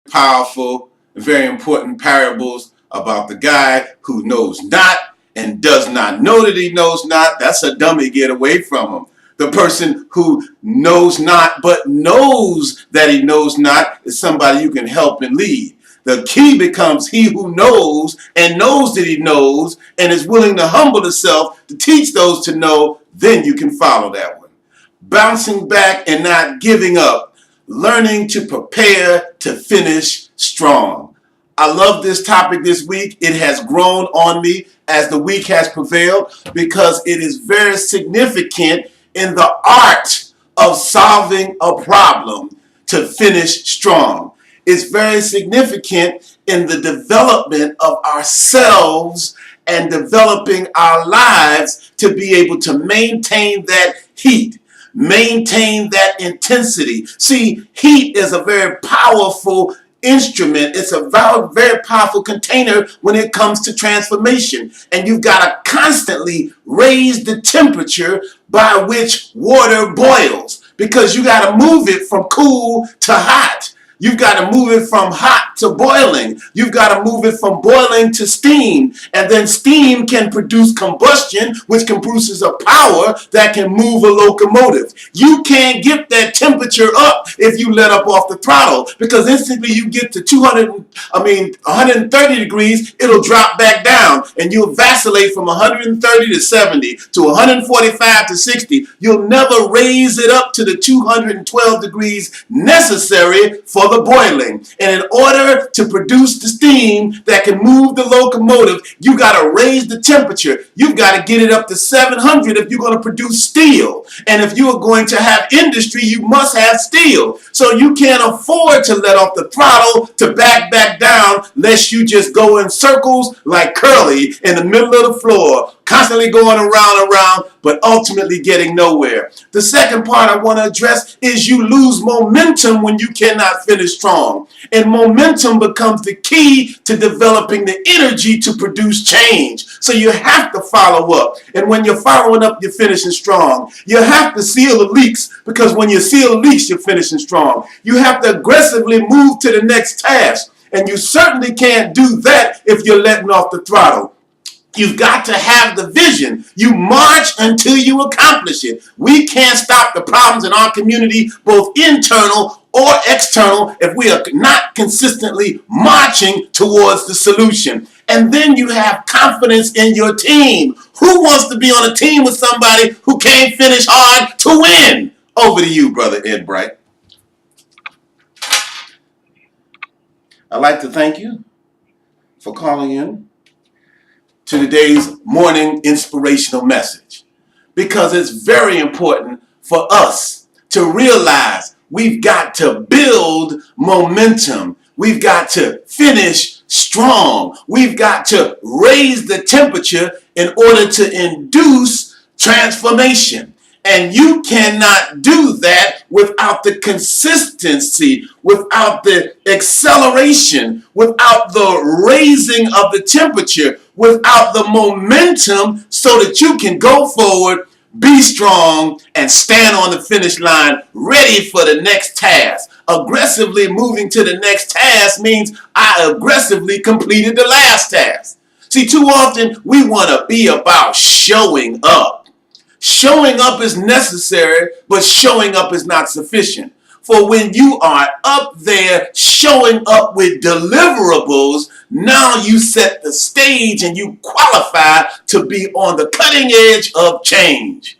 Powerful, very important parables about the guy who knows not and does not know that he knows not. That's a dummy, get away from him. The person who knows not but knows that he knows not is somebody you can help and lead. The key becomes he who knows and knows that he knows and is willing to humble himself to teach those to know, then you can follow that one. Bouncing back and not giving up, learning to prepare to finish strong. I love this topic this week. It has grown on me as the week has prevailed because it is very significant in the art of solving a problem to finish strong. It's very significant in the development of ourselves and developing our lives to be able to maintain that heat, maintain that intensity. See, heat is a very powerful instrument. It's a very powerful container when it comes to transformation. And you've got to constantly raise the temperature by which water boils because you got to move it from cool to hot. You've got to move it from hot to boiling. You've got to move it from boiling to steam. And then steam can produce combustion, which produces a power that can move a locomotive. You can't get that temperature up if you let up off the throttle because instantly you get to 130 degrees, it'll drop back down and you'll vacillate from 130 to 70 to 145 to 60. You'll never raise it up to the 212 degrees necessary for the boiling. And in order to produce the steam that can move the locomotive, you got to raise the temperature. You've got to get it up to 700 if you're going to produce steel. And if you are going to have industry, you must have steel. So you can't afford to let off the throttle to back down lest you just go in circles like Curly in the middle of the floor, constantly going around, but ultimately getting nowhere. The second part I want to address is you lose momentum when you cannot finish strong. And momentum becomes the key to developing the energy to produce change. So you have to follow up. And when you're following up, you're finishing strong. You have to seal the leaks because when you seal the leaks, you're finishing strong. You have to aggressively move to the next task. And you certainly can't do that if you're letting off the throttle. You've got to have the vision. You march until you accomplish it. We can't stop the problems in our community, both internal or external, if we are not consistently marching towards the solution. And then you have confidence in your team. Who wants to be on a team with somebody who can't finish hard to win? Over to you, Brother Ed Bright. I'd like to thank you for calling in to today's morning inspirational message because it's very important for us to realize we've got to build momentum. We've got to finish strong. We've got to raise the temperature in order to induce transformation. And you cannot do that without the consistency, without the acceleration, without the raising of the temperature, without the momentum so that you can go forward, be strong, and stand on the finish line ready for the next task. Aggressively moving to the next task means I aggressively completed the last task. See, too often we want to be about showing up. Showing up is necessary, but showing up is not sufficient. For when you are up there showing up with deliverables, now you set the stage and you qualify to be on the cutting edge of change.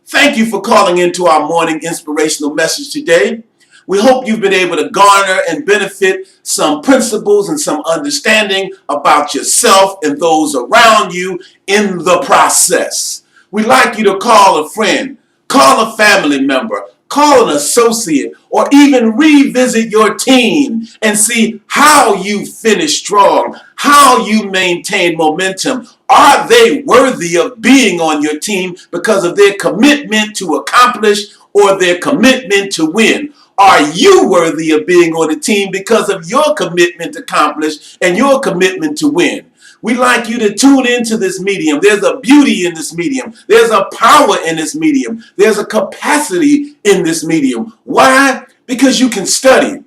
Thank you for calling into our morning inspirational message today. We hope you've been able to garner and benefit some principles and some understanding about yourself and those around you in the process. We'd like you to call a friend, call a family member, call an associate, or even revisit your team and see how you finish strong, how you maintain momentum. Are they worthy of being on your team because of their commitment to accomplish or their commitment to win? Are you worthy of being on the team because of your commitment to accomplish and your commitment to win? We'd like you to tune into this medium. There's a beauty in this medium. There's a power in this medium. There's a capacity in this medium. Why? Because you can study.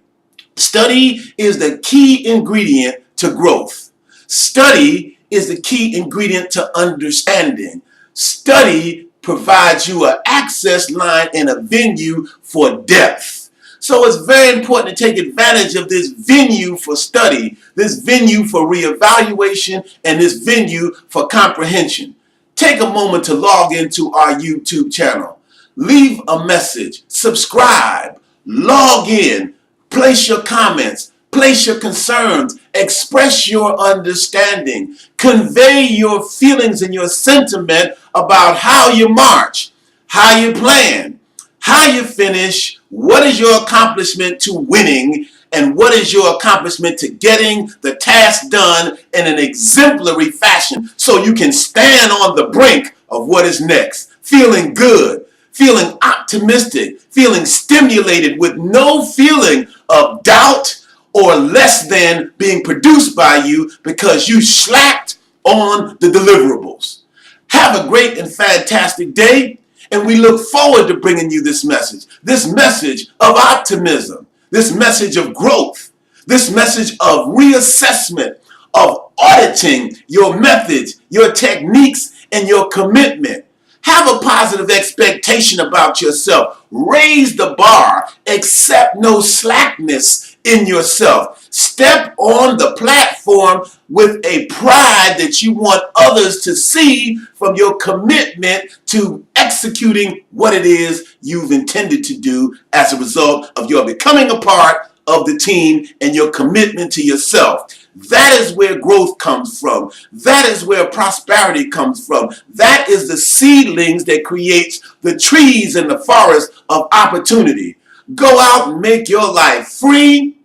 Study is the key ingredient to growth. Study is the key ingredient to understanding. Study provides you an access line and a venue for depth. So it's very important to take advantage of this venue for study, this venue for reevaluation, and this venue for comprehension. Take a moment to log into our YouTube channel. Leave a message, subscribe, log in, place your comments, place your concerns, express your understanding, convey your feelings and your sentiment about how you march, how you plan, how you finish, what is your accomplishment to winning, and what is your accomplishment to getting the task done in an exemplary fashion so you can stand on the brink of what is next, feeling good, feeling optimistic, feeling stimulated with no feeling of doubt or less than being produced by you because you slacked on the deliverables. Have a great and fantastic day, and we look forward to bringing you this message of optimism, this message of growth, this message of reassessment, of auditing your methods, your techniques, and your commitment. Have a positive expectation about yourself. Raise the bar. Accept no slackness in yourself. Step on the platform with a pride that you want others to see from your commitment to executing what it is you've intended to do as a result of your becoming a part of the team and your commitment to yourself. That is where growth comes from. That is where prosperity comes from. That is the seedlings that creates the trees in the forest of opportunity. Go out and make your life free,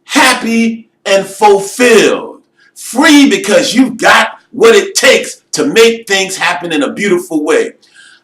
happy, and fulfilled. Free because you've got what it takes to make things happen in a beautiful way.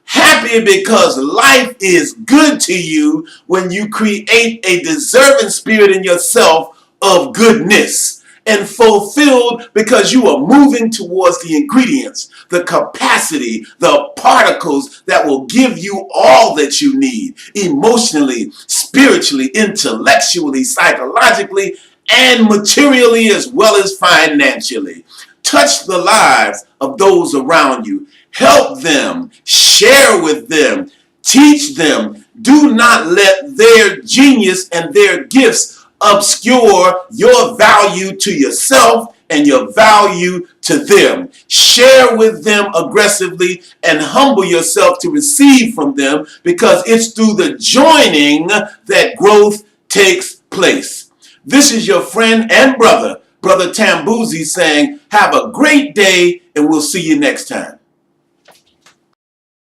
Happy because life is good to you when you create a deserving spirit in yourself of goodness. And fulfilled because you are moving towards the ingredients, the capacity, the particles that will give you all that you need emotionally, spiritually, intellectually, psychologically, and materially as well as financially. Touch the lives of those around you. Help them, share with them, teach them. Do not let their genius and their gifts obscure your value to yourself and your value to them. Share with them aggressively and humble yourself to receive from them, because it's through the joining that growth takes place. This is your friend and brother, Brother Tambuzi, saying, have a great day, and we'll see you next time.